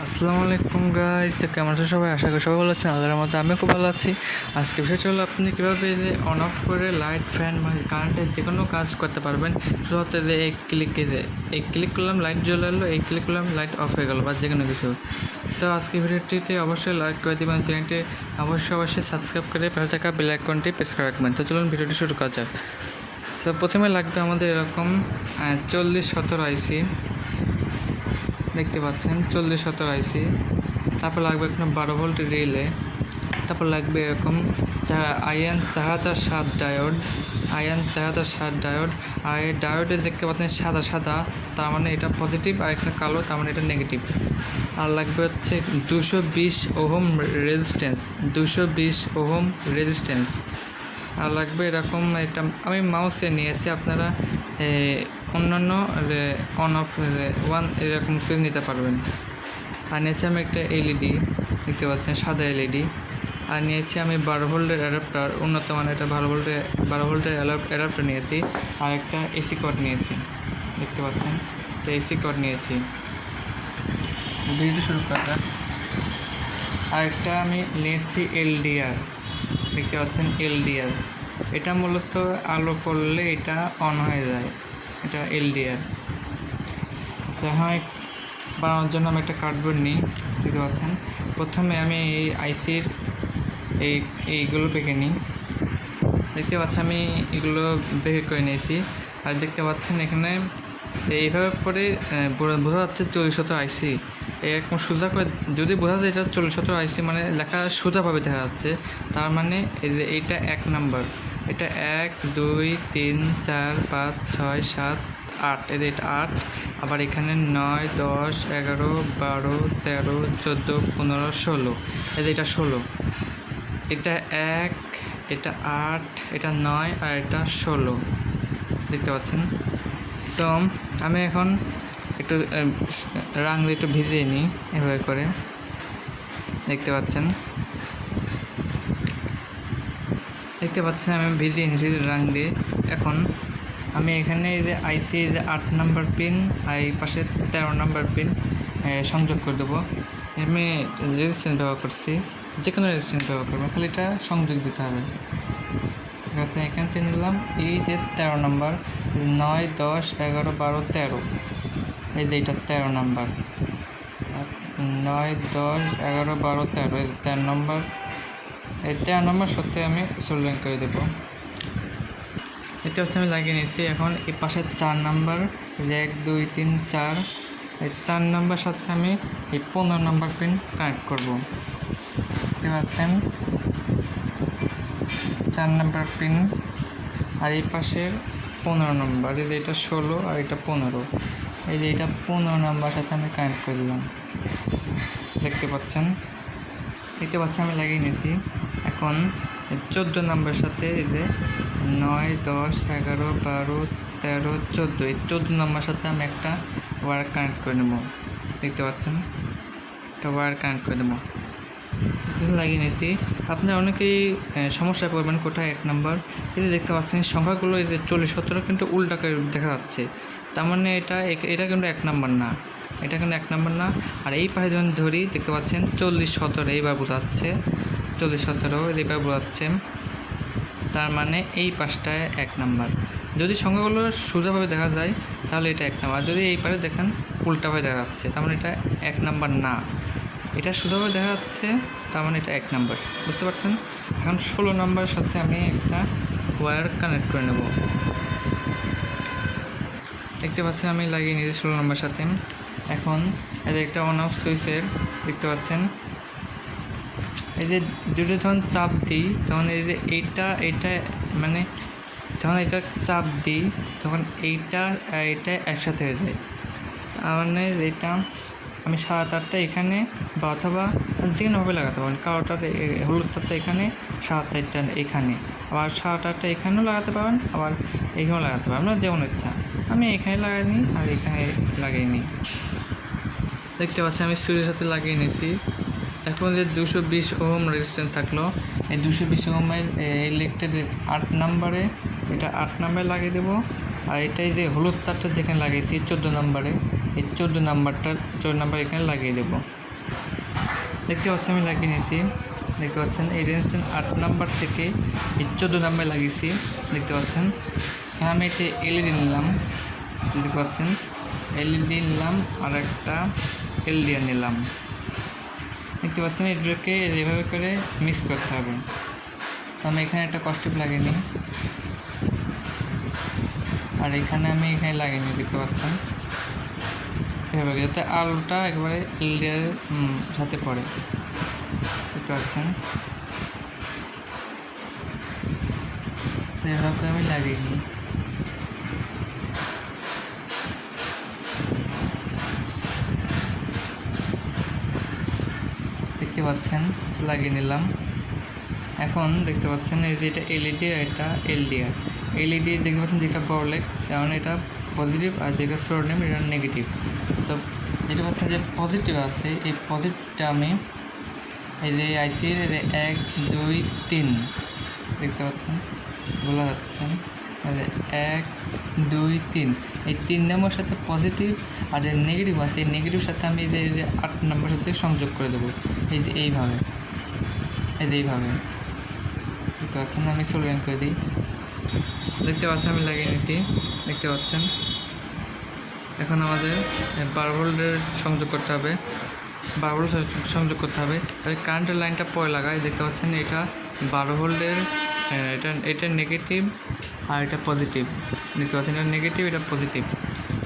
আসসালামু আলাইকুম গাইস, কেমন আছো সবাই? আশা করি সবাই ভালো আছেন। আল্লাহর মধ্যে আমি খুব ভালো আছি। আজকে বিষয় হলো আপনি কীভাবে যে অন অফ করে লাইট ফ্যান মানে কারেন্টের যে কোনো কাজ করতে পারবেন। শুরুতে যে এই ক্লিক করলাম লাইট জ্বলে এলো, এই ক্লিক করলাম লাইট অফ হয়ে গেলো বা যে কোনো কিছু। সো আজকে ভিডিওটিতে অবশ্যই লাইক করে দেবেন, চ্যানেলটি অবশ্যই সাবস্ক্রাইব করে পাশে থাকা বেল আইকনটি প্রেস করে রাখবেন। তো চলুন ভিডিওটি শুরু করা যাক। সো প্রথমে লাগবে আমাদের এরকম 4017 আইসি, দেখতে পাচ্ছেন 4017 আইসি। তারপর লাগবে এখানে 12 ভোল্ট রিলে। তারপর লাগবে এরকম আইএন 4007 ডায়োড, আর এই ডায়োডে দেখতে পাচ্ছেন সাদা সাদা, তার মানে এটা পজিটিভ, আর এখানে কালো, তার মানে এটা নেগেটিভ। আর লাগবে হচ্ছে 220 ওহম রেজিস্ট্যান্স। আর লাগবে এরকম, এটা আমি মাউসে নিয়েছি, আপনারা অন্যান্য অন অফ ওয়ান এরকম সুইচ নিতে পারবেন। আর নিয়েছি আমি একটা এলইডি, দেখতে পাচ্ছেন সাদা এলইডি। আর নিয়েছি আমি 12 ভোল্টের অ্যাডাপ্টার, উন্নত মানের একটা 12 ভোল্টের অ্যাডাপ্টার নিয়েছি। আর একটা এসি কর্ড নিয়েছি, দেখতে পাচ্ছেন একটা এসি কর্ড নিয়েছি। ভিডিওটি শুরু করা যাক। আর একটা আমি নিয়েছি এলডিআর, দেখতে পাচ্ছেন এলডিআর। এটা মূলত আলো পড়লে এটা অন হয়ে যায়, এটা এলডিআর। বানানোর জন্য আমি একটা কার্ডবোর্ড নিই, দেখতে পাচ্ছেন। প্রথমে আমি এই আইসির এইগুলো বেঁকে নিই, দেখতে পাচ্ছেন আমি এগুলো বেঁকে করে নিয়েছি। আর দেখতে পাচ্ছেন এখানে এইভাবে করে বোঝা যাচ্ছে 4017 আইসি। এরকম সোজা করে যদি বোঝা যায় এটা 4017 আইসি, মানে লেখা সোজাভাবে দেখা যাচ্ছে, তার মানে এই যে এইটা 1 নাম্বার, এটা 1 2 3 4 5 6 7 8, এটা 8। আবার এখানে 9 10 11 12 13 14 15 16, এটা 16, এটা 1, এটা 8, এটা 9, আর এটা 16, দেখতে পাচ্ছেন। সো আমি এখন একটু রাং দিয়ে একটু ভিজিয়ে নিই, এভাবে করে, দেখতে পাচ্ছেন আমি ভিজিয়ে নিয়েছি রাং দিয়ে। এখন আমি এখানে এই যে আইসি যে 8 নাম্বার পিন আর এই পাশে 13 নাম্বার পিন সংযোগ করে দেবো। আমি রেজিস্ট্যান্স ব্যবহার করছি, যে কোনো রেজিস্ট্যান্স ব্যবহার করবো, খালি এটা সংযোগ দিতে হবে। এখান থেকে নিলাম এই যে 13 নাম্বার, 9 10 11 12 13, এই যে এটা 13 নাম্বার, 9 10 11 12 13, এই যে 13 নম্বর, এই 13 নম্বর সাথে আমি সোল্ডারিং করে দেবো। এটা হচ্ছে আমি লাগিয়ে নিয়েছি। এখন এই পাশে 4 নাম্বার, যে 1 2 3 4, এই 4 নাম্বার সাথে আমি এই 15 নাম্বার পিন কানেক্ট করব, দেখতে পাচ্ছেন 4 নাম্বার পিন। আর এই পাশের 15 নম্বর, এই যে এটা 16 আর এটা 15, এই যে এটা 15 নাম্বার সাথে আমি কানেক্ট করে দিলাম, দেখতে পাচ্ছেন আমি লাগিয়ে নিয়েছি। এখন 14 নাম্বার সাথে এই যে 9 10 11 12 13 14, এই 14 নাম্বার সাথে আমি একটা ওয়্যার কানেক্ট করে নেব, দেখতে পাচ্ছেন একটা ওয়্যার কানেক্ট করে নেব, লাগিয়ে নিয়েছি। আপনারা অনেকেই সমস্যায় পড়বেন কোথায় 1 নাম্বার, এই যে দেখতে পাচ্ছেন সংখ্যাগুলো, এই যে 4017 কিন্তু উল্টা করে দেখা যাচ্ছে, তার মানে এটা কিন্তু 1 নাম্বার না, এটা কিন্তু 1 নাম্বার না। আর এই পাশে যখন ধরি দেখতে পাচ্ছেন 4017, এইবার বোঝাচ্ছে 4017, এইবার বোঝাচ্ছে, তার মানে এই পাশটায় 1 নাম্বার। যদি সংখ্যাগুলো সোজাভাবে দেখা যায় তাহলে এটা 1 নাম্বার, যদি এই পাশে দেখেন উল্টাভাবে দেখা যাচ্ছে, তার মানে এটা 1 নাম্বার না। এটা সোজাভাবে দেখা যাচ্ছে, তার মানে এটা 1 নাম্বার, বুঝতে পারছেন। এখন 16 নাম্বারের সাথে আমি একটা ওয়্যার কানেক্ট করে নেব, দেখতে পাচ্ছেন আমি লাগিয়ে নিয়েছি 16 নম্বর সাথে। এখন এই যে একটা অন অফ সুইচের, দেখতে পাচ্ছেন এই যে দুটো যখন চাপ দিই তখন এই যে এইটা মানে যখন এটা চাপ দিই তখন এইটা একসাথে হয়ে যায়, তার মানে এটা আমি সাদা তারটা এখানে বা অথবা যে কোনোভাবে লাগাতে পারেন, কালো তারটা হলুদ তারটা এখানে, সাদা তারটা এখানে, আবার সাদা তারটা এখানেও লাগাতে পারেন, আবার এখানেও লাগাতে পারেন, আপনার যেমন ইচ্ছা। আমি এখানে লাগাই নিই আর এখানে লাগিয়ে নিই, দেখতে পাচ্ছি আমি সুইচের সাথে লাগিয়ে নিয়েছি। এখন যে 220 ওহম রেজিস্ট্যান্স থাকলো, এই 220 ওহমের ইলেকট্রিক 8 নাম্বারে, এটা 8 নাম্বারে লাগিয়ে দেবো। আর এটাই যে হলুদ তারটা যেখানে লাগিয়েছি 14 নাম্বারে, এই 14 নাম্বার এখানে লাগিয়ে দেবো। দেখতে পাচ্ছেন আমি লাগিয়ে নিয়েছি। দেখতে পাচ্ছেন এই রেজিস্ট্যান্স 8 নাম্বার থেকে এই 14 নাম্বার লাগিয়েছি। দেখতে পাচ্ছেন এখানে আমি একটি এলইডি নিলাম, দেখতে পাচ্ছেন এলইডি নিলাম আর একটা এলডিআর নিলাম। দেখতে পাচ্ছেন এটাকে এভাবে করে মিক্স করতে হবে। তো আমি এখানে একটা কস্টিপ লাগিয়ে নিই আর এখানে লাগিয়ে নিই। দেখতে পাচ্ছেন এভাবে যাতে আলুটা একবারে এলডিআর সাথে পড়ে। দেখতে পাচ্ছেন এভাবে করে আমি লাগিয়ে নিই। দেখতে পাচ্ছেন লাগিয়ে নিলাম। এখন দেখতে পাচ্ছেন এই যে এটা এলইডি আর এটা এলডিআর। এলইডি দেখতে পাচ্ছেন যেটা বড় লেগ, যেমন এটা পজিটিভ আর যেটা স্লো নেম এটা নেগেটিভ। সব যেটা পাচ্ছেন যে পজিটিভ আছে, এই পজিটিভটা আমি এই যে আইসির 1 2 3 দেখতে পাচ্ছেন বলা যাচ্ছেন 1 2 3 এই 3 নম্বরের সাথে পজিটিভ আর যে নেগেটিভ আছে এই নেগেটিভের সাথে আমি এই যে 8 নম্বরের সাথে সংযোগ করে দেবো। এই যে এইভাবে দেখতে পাচ্ছেন। আমি সোল্ডারিং করে দিই। দেখতে পাচ্ছেন আমি লাগিয়ে নিয়েছি। দেখতে পাচ্ছেন এখন আমাদের 12 ভোল্টের সংযোগ করতে হবে। 12 ভোল্ট সংযোগ করতে হবে। আমি কারেন্টের লাইনটা পরে লাগাই। দেখতে পাচ্ছেন এটা 12 ভোল্টের, এটা নেগেটিভ আর এটা পজিটিভ। দেখতে পাচ্ছেন এটা নেগেটিভ, এটা পজিটিভ।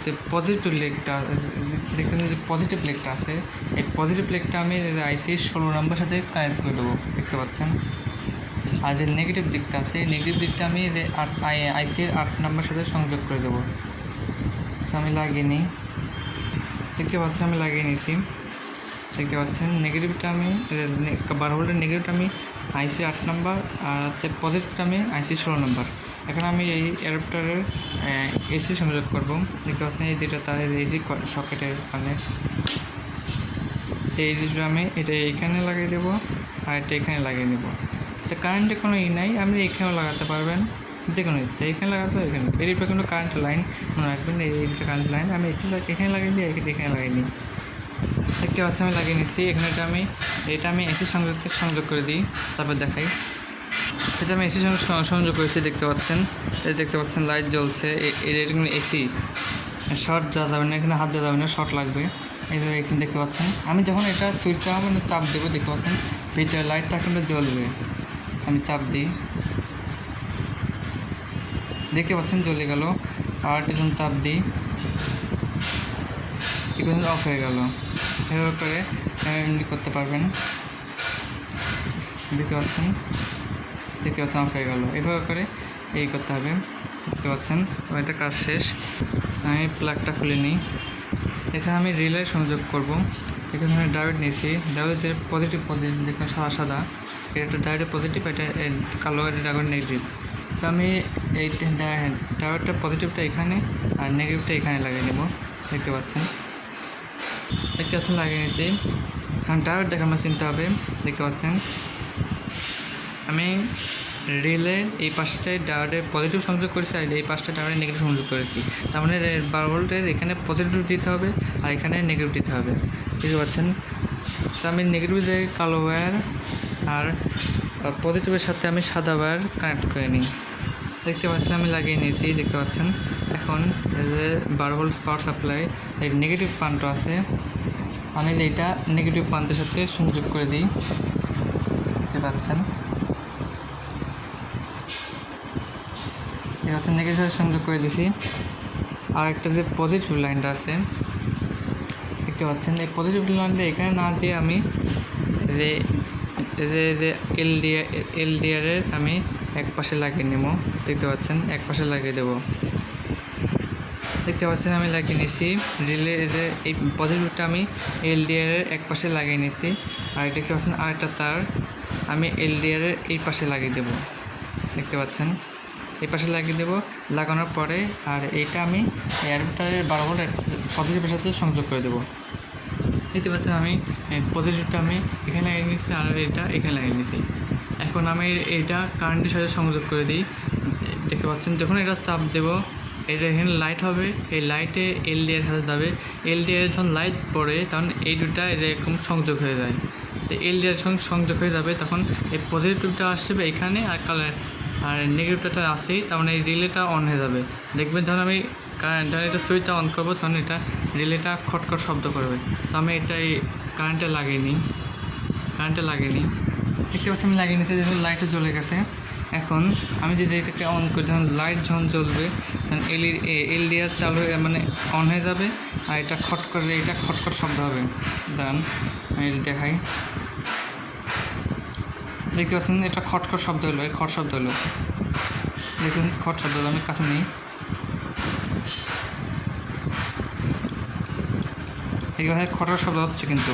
সে পজিটিভ লেগটা দেখতে যে পজিটিভ লেগটা আছে, এই পজিটিভ লেগটা আমি আইসির 16 নম্বরের সাথে কানেক্ট করে দেবো। দেখতে পাচ্ছেন আর যে নেগেটিভ দিকটা আছে এই নেগেটিভ দিকটা আমি যে আইসির 8 নম্বরের সাথে সংযোগ করে দেবো। আমি লাগিয়ে নিই। দেখতে পাচ্ছেন আমি লাগিয়ে নিয়েছি। দেখতে পাচ্ছেন নেগেটিভটা আমি 12 ভোল্টের নেগেটিভটা আমি আইসির 8 নম্বর আর হচ্ছে পজিটিভটা আমি আইসির 16 নম্বর। এখন আমি এই অ্যাডাপ্টারের এসি সংযোগ করব। দেখতে পাচ্ছেন এই দুটো তার এসি সকেটের কানেক্ট, সেই দুটো আমি এটা এইখানে লাগিয়ে দেবো আর এটা এখানে লাগিয়ে দেবো। সে কারেন্টের কোনো নাই, আপনি এখানেও লাগাতে পারবেন, যে কোনো ইচ্ছা এখানে লাগাতে হবে এখানে। এর উপরে কিন্তু কারেন্ট লাইন মনে রাখবেন, এই কারেন্ট লাইন আমি এখানে লাগিয়ে দিই, এখানে লাগিয়ে নিই। দেখতে পাচ্ছি আমি লাগিয়ে নিচ্ছি। এখানে এটা আমি এসি সংযোগ করে দিই, তারপর দেখাই। এটা আমি এসি সংযোগ করেছি। দেখতে পাচ্ছেন লাইট জ্বলছে। এটা কিন্তু এসি, শর্ট যাওয়া যাবে না, এখানে হাত দেওয়া যাবে না, শর্ট লাগবে। এখানে দেখতে পাচ্ছেন আমি যখন এটা সুইচটা মানে চাপ দেবো, দেখতে পাচ্ছেন ভিতরে লাইটটা কিন্তু জ্বলবে। আমি চাপ দিই, দেখতে পাচ্ছেন জ্বলে গেল। আর যখন চাপ দিই এখন অফ হয়ে গেল। এভাবে করে এমনি করতে পারবেন। দেখতে পাচ্ছেন অফ হয়ে গেল। এভাবে করে এই করতে হবে। দেখতে পাচ্ছেন তো এটা কাজ শেষ। আমি প্লাগটা খুলে নিই। এখানে আমি রিলে সংযোগ করব। এখানে আমি ডায়োড নিয়েছি। ডায়োড যে পজিটিভ দেখবেন সাদা, এটা ডায়োডের পজিটিভ, এটা কালো, এটা ডায়োড নেগেটিভ। তো আমি এই ডায়োডটা পজিটিভটা এখানে আর নেগেটিভটা এখানে লাগিয়ে নেব। দেখতে পাচ্ছেন লাগিয়ে নিয়েছি। এখন ডায়োড দেখে আমরা চিনতে হবে। দেখতে পাচ্ছেন আমি রিলে এই পাশটায় ডায়োডের পজিটিভ সংযোগ করেছি আর এই পাশটা ডায়োডের নেগেটিভ সংযোগ করেছি। তার মানে 12 ভোল্টের এখানে পজিটিভ দিতে হবে আর এখানে নেগেটিভ দিতে হবে। বুঝতে পারছেন? তো আমি নেগেটিভ যে কালো ওয়্যার আর পজিটিভের সাথে আমি সাদা ওয়্যার কানেক্ট করে নিই। দেখতে পাচ্ছেন আমি লাগিয়ে নিয়েছি। দেখতে পাচ্ছেন এখন যে 12 ভোল্ট পাওয়ার সাপ্লাই এর নেগেটিভ প্রান্ত আছে, আমি এইটা নেগেটিভ প্রান্তের সাথে সংযোগ করে দিই। দেখতে পাচ্ছেন নেগেটিভ সংযোগ করে দিছি। আর একটা যে পজিটিভ লাইনটা আছে, দেখতে পাচ্ছেন এই পজিটিভ লাইনটা এখানে না দিয়ে আমি যে এলডিআরের আমি এক পাশে লাগিয়ে নেব। দেখতে পাচ্ছেন এক পাশে লাগিয়ে দেব। দেখতে পাচ্ছেন আমি লাগিয়ে নিয়েছি। রিলে যে এই পজিটিভটা আমি এলডিআরের এক পাশে লাগিয়ে নিয়েছি। আর দেখতে পাচ্ছেন আরেকটা তার আমি এলডিআরের এই পাশে লাগিয়ে দেব। দেখতে পাচ্ছেন এই পাশে লাগিয়ে দেব। লাগানোর পরে আর এইটা আমি অ্যাডাপ্টারের 12 ভোল্ট পজিটিভের সাথে সংযোগ করে দেবো। দেখতে পাচ্ছেন আমি পজিটিভটা আমি এখানে লাগিয়ে নিয়েছি আর এটা এখানে লাগিয়ে নিয়েছি। এখন আমি এটা কারেন্টের সাথে সংযোগ করে দিই। দেখতে পাচ্ছেন যখন এটা চাপ দেব এই যে এখানে লাইট হবে, এই লাইটে এলডিআর সাথে যাবে। এলডিআর যখন লাইট পড়ে তখন এই দুটা এরকম সংযোগ হয়ে যায়। যে এলডিআর সঙ্গে সংযোগ হয়ে যাবে তখন এই পজিটিভটা আসবে এখানে, আর আর নেগেটিভটা আসেই, তার মানে এই রিলেটা অন হয়ে যাবে। দেখবেন যখন আমি যখন এটা সুইচটা অন করবো তখন এটা রিলেটা খটখট শব্দ করবে। তো আমি এটা এই কারেন্টে লাগিয়ে নিই, দেখতে পাচ্ছি আমি লাগিয়ে নিচ্ছি, দেখুন লাইটও জ্বলে গেছে। এখন আমি যদি এটাকে অন করি তখন লাইট যখন জ্বলবে তখন এলডিআর চালু হয়ে মানে অন হয়ে যাবে, আর এটা খটখট শব্দ হবে। দাঁড়ান আমি দেখাই, দেখতে পাচ্ছেন এটা খটখট শব্দ হলো, দেখুন খট শব্দ হলো। আমি কাছে নেই, এখানে খটখট শব্দ হচ্ছে, কিন্তু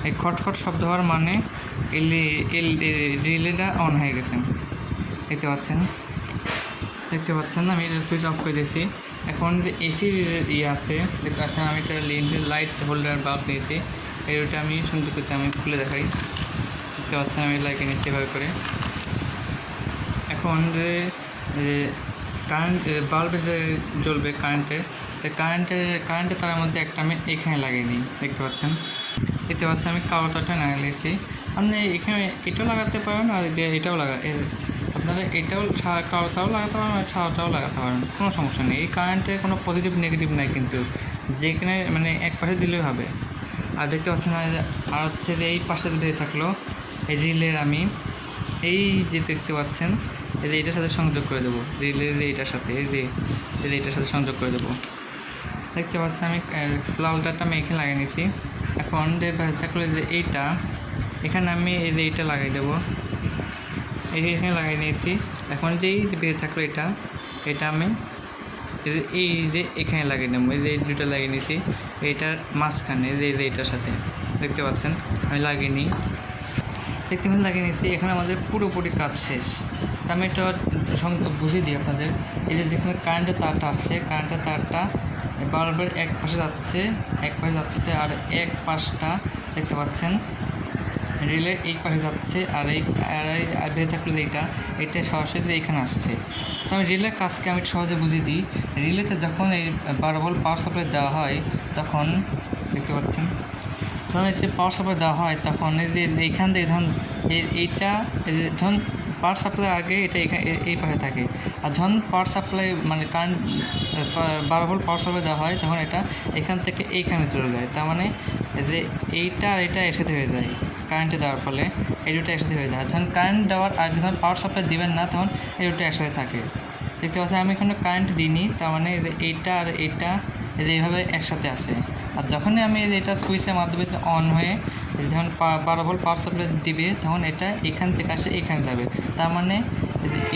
এই খটখট শব্দ হওয়ার মানে রিলেটা অন হয়ে গেছে। দেখতে পাচ্ছেন আমি এটা সুইচ অফ করে দিয়েছি। এখন যে এসি আছে দেখতে পাচ্ছেন, আমি একটা লাইট হোল্ডার বাল্ব নিয়েছি, এইটা আমি সুন্দর করতে আমি খুলে দেখাই। দেখতে পাচ্ছেন আমি লাগিয়ে নিয়েছি এভাবে করে। এখন যে কারেন্ট বাল্বে যে জ্বলবে সে কারেন্টের তার মধ্যে একটা আমি এখানে লাগিয়ে নিই। দেখতে পাচ্ছেন আমি কালো তারটা লাগিয়ে নিয়েছি। আপনি এখানে এটাও লাগাতে পারেন, আর এটাও আপনারা এটাও কালো তারও লাগাতে পারেন, আর ছাওয়াটাও লাগাতে পারেন, কোনো সমস্যা নেই। এই কারেন্টের কোনো পজিটিভ নেগেটিভ নাই, কিন্তু যেখানে মানে এক পাশে দিলেই হবে। আর দেখতে পাচ্ছেন আর হচ্ছে যে এই পাশে বেরিয়ে থাকলো এই রিলের, আমি এই যে দেখতে পাচ্ছেন এই যে এটার সাথে সংযোগ করে দেবো, রিলের এইটার সাথে এইটার সাথে সংযোগ করে দেবো। দেখতে পাচ্ছেন আমি লাল তারটা আমি এখানে লাগিয়ে নিয়েছি। এখন যে থাকলো যে এইটা, এখানে আমি এই যে এইটা লাগিয়ে দেবো, এখানে লাগিয়ে নিয়েছি। এখন যে বেঁধে থাকলো এটা আমি এই যে এখানে লাগিয়ে নেবো, এই যে দুটো লাগিয়ে নিয়েছি এইটার মাঝখানে, এইটার সাথে। দেখতে পাচ্ছেন আমি লাগিয়ে নিয়েছি। এখন আমাদের পুরোপুরি কাজ শেষ। আমি এটা বুঝিয়ে দিই আপনাদের। এই যে যেখানে কারেন্টের তারটা আসছে, কারেন্টের তারটা বাল্বের এক পাশে যাচ্ছে, আর এক পাশটা দেখতে পাচ্ছেন রিলের এই পাশে যাচ্ছে, আর বেড়ে থাকলে এটা সরাসরি এইখানে আসছে। তো আমি রিলের কাজকে আমি সহজে বুঝিয়ে দিই। রিলেতে যখন এই 12 ভোল্ট পাওয়ার সাপ্লাই দেওয়া হয় তখন দেখতে পাচ্ছেন, যখন এই যে পাওয়ার সাপ্লাই দেওয়া হয় তখন এই যে এইখান থেকে ধরুন পাওয়ার সাপ্লাই আগে এটা এই পাশে থাকে, আর যখন পাওয়ার সাপ্লাই মানে কারেন্ট 12 ভোল্ট পাওয়ার সাপ্লাই দেওয়া হয় তখন এটা এখান থেকে এইখানে চলে যায়। তার মানে যে এইটা আর এটা একসাথে হয়ে যায়, কারেন্টে দেওয়ার ফলে এই দুটো একসাথে হয়ে যায়। যখন কারেন্ট দেওয়ার আগে যখন পাওয়ার সাপ্লাই দিবেন না তখন এই দুটো একসাথে থাকে। দেখতে পাচ্ছেন আমি এখানে কারেন্ট দিইনি, তার মানে এইটা আর এইটা এইভাবে একসাথে আসে। আর যখনই আমি এটা সুইচের মাধ্যমে অন হয়ে যখন 12 ভোল্ট পাওয়ার সাপ্লাই দিবে তখন এটা এখান থেকে আসে এখানে যাবে। তার মানে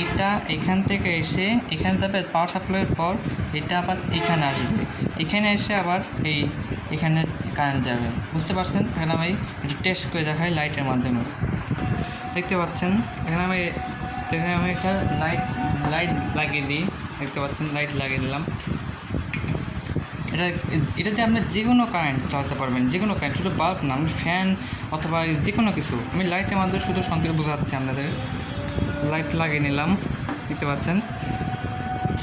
এইটা এখান থেকে এসে এখানে যাবে, পাওয়ার সাপ্লাইয়ের পর এটা আবার এখানে আসবে, এখানে এসে আবার এখানে কারেন্ট যাবে। বুঝতে পারছেন? এখানে আমি একটু টেস্ট করে দেখাই লাইটের মাধ্যমে। দেখতে পাচ্ছেন এখানে আমি একটা লাইট লাগিয়ে দিই। দেখতে পাচ্ছেন লাইট লাগিয়ে দিলাম। এটাতে আপনি যে কোনো কারেন্ট চালাতে পারবেন, যে কোনো কারেন্ট, শুধু বাল্ব না, আমি ফ্যান অথবা যে কোনো কিছু। আমি লাইটের মাধ্যমে শুধু সংকেত বোঝাচ্ছি আপনাদের। লাইট লাগিয়ে নিলাম। দেখতে পাচ্ছেন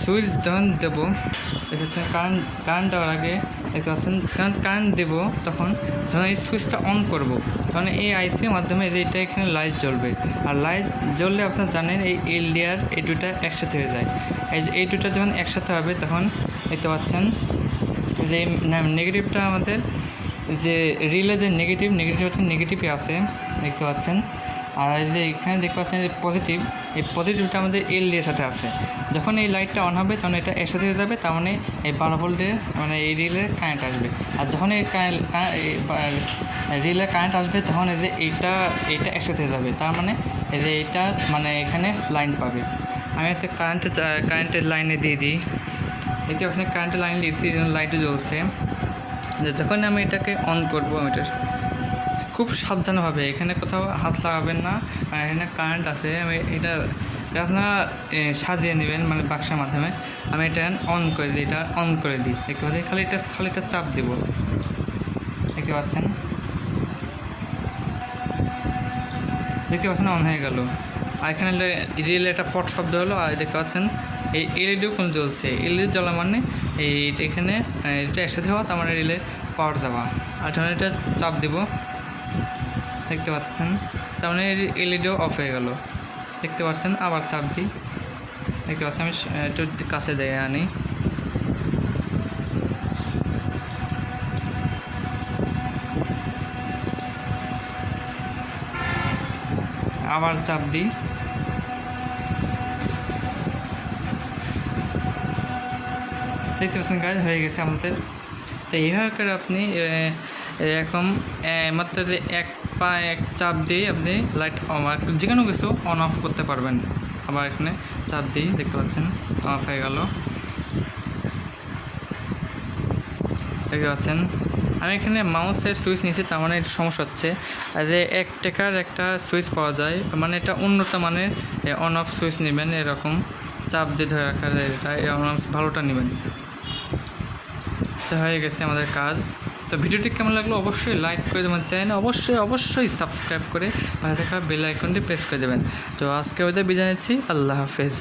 সুইচ যখন দেবো, কারেন্ট দেওয়ার আগে দেখতে পাচ্ছেন কারেন্ট দেবো তখন যখন এই সুইচটা অন করব তখন এই আইসির মাধ্যমে যে এটা এখানে লাইট জ্বলবে, আর লাইট জ্বললে আপনারা জানেন এই এলডিআর এই দুটা একসাথে হয়ে যায়। এই দুটা যখন একসাথে হবে তখন দেখতে পাচ্ছেন যে নেগেটিভটা আমাদের যে রিলে যে নেগেটিভই আছে। দেখতে পাচ্ছেন আর এই যে এখানে দেখতে পাচ্ছেন যে পজিটিভটা আমাদের এলডিআর সাথে আছে। যখন এই লাইটটা অন হবে তখন এটা একসাথে হয়ে যাবে, তার মানে এই 12 ভোল্টের মানে এই রিলের কারেন্ট আসবে। আর যখন এই রিলের কারেন্ট আসবে তখন এই যে এইটা একসাথে হয়ে যাবে, তার মানে এই যে এইটা মানে এখানে লাইন পাবে। আমি একটা কারেন্টের লাইনে দিয়ে দিই। দেখতে পাচ্ছেন কারেন্টের লাইন দিয়েছি, লাইটও জ্বলছে। যখন আমি এটাকে অন করবো, এটা খুব সাবধানভাবে, এখানে কোথাও হাত লাগাবেন না, আর এখানে কারেন্ট আছে। আমি এটা আপনারা সাজিয়ে নেবেন মানে বাক্সের মাধ্যমে। আমি এটা অন করে দিই, দেখতে পাচ্ছেন খালি এটা চাপ দেব। দেখতে পাচ্ছেন অন হয়ে গেল। আর এখানে রিলে একটা পট শব্দ হলো, আর দেখতে পাচ্ছেন এই এলইডিও কোন জ্বলছে। এলইডি জ্বলা মানে এখানে এটা একসাথে হওয়া, তার মানে রিলে পাওয়ার যাওয়া। আর যখন এটা চাপ দিব দেখতে পাচ্ছেন, তার মানে এলইডিও অফ হয়ে গেল। দেখতে পাচ্ছেন আবার চাপ দিই, দেখতে পাচ্ছেন আমি একটু কাছে দিয়ে আনি, আবার চাপ দিই, দেখতে পাচ্ছেন কাজ হয়ে গেছে আমাদের। তো এইভাবে করে আপনি এরকম মাত্র এক চাপ দিয়ে আপনি লাইট যে কোনো কিছু অন অফ করতে পারবেন। আবার এখানে চাপ দিই, দেখতে পাচ্ছেন অফ হয়ে গেল। দেখতে পাচ্ছেন আমি এখানে মাউসের সুইচ নিয়েছি, তার মানে একটু সমস্যা হচ্ছে। যে 1 টাকার একটা সুইচ পাওয়া যায়, মানে এটা উন্নত মানের অন অফ সুইচ নেবেন, এরকম চাপ দিয়ে ধরে রাখার, এটা অন অফ ভালোটা নেবেন। তো হয়ে গেছে আমাদের কাজ। তো ভিডিওটি কেমন লাগলো অবশ্যই লাইক করে দেবেন, চ্যানেলে অবশ্যই সাবস্ক্রাইব করে পাশে থাকা বেল আইকনটি প্রেস করে দেবেন। তো আজকে ওদের বিদায় নিচ্ছি, আল্লাহ হাফেজ।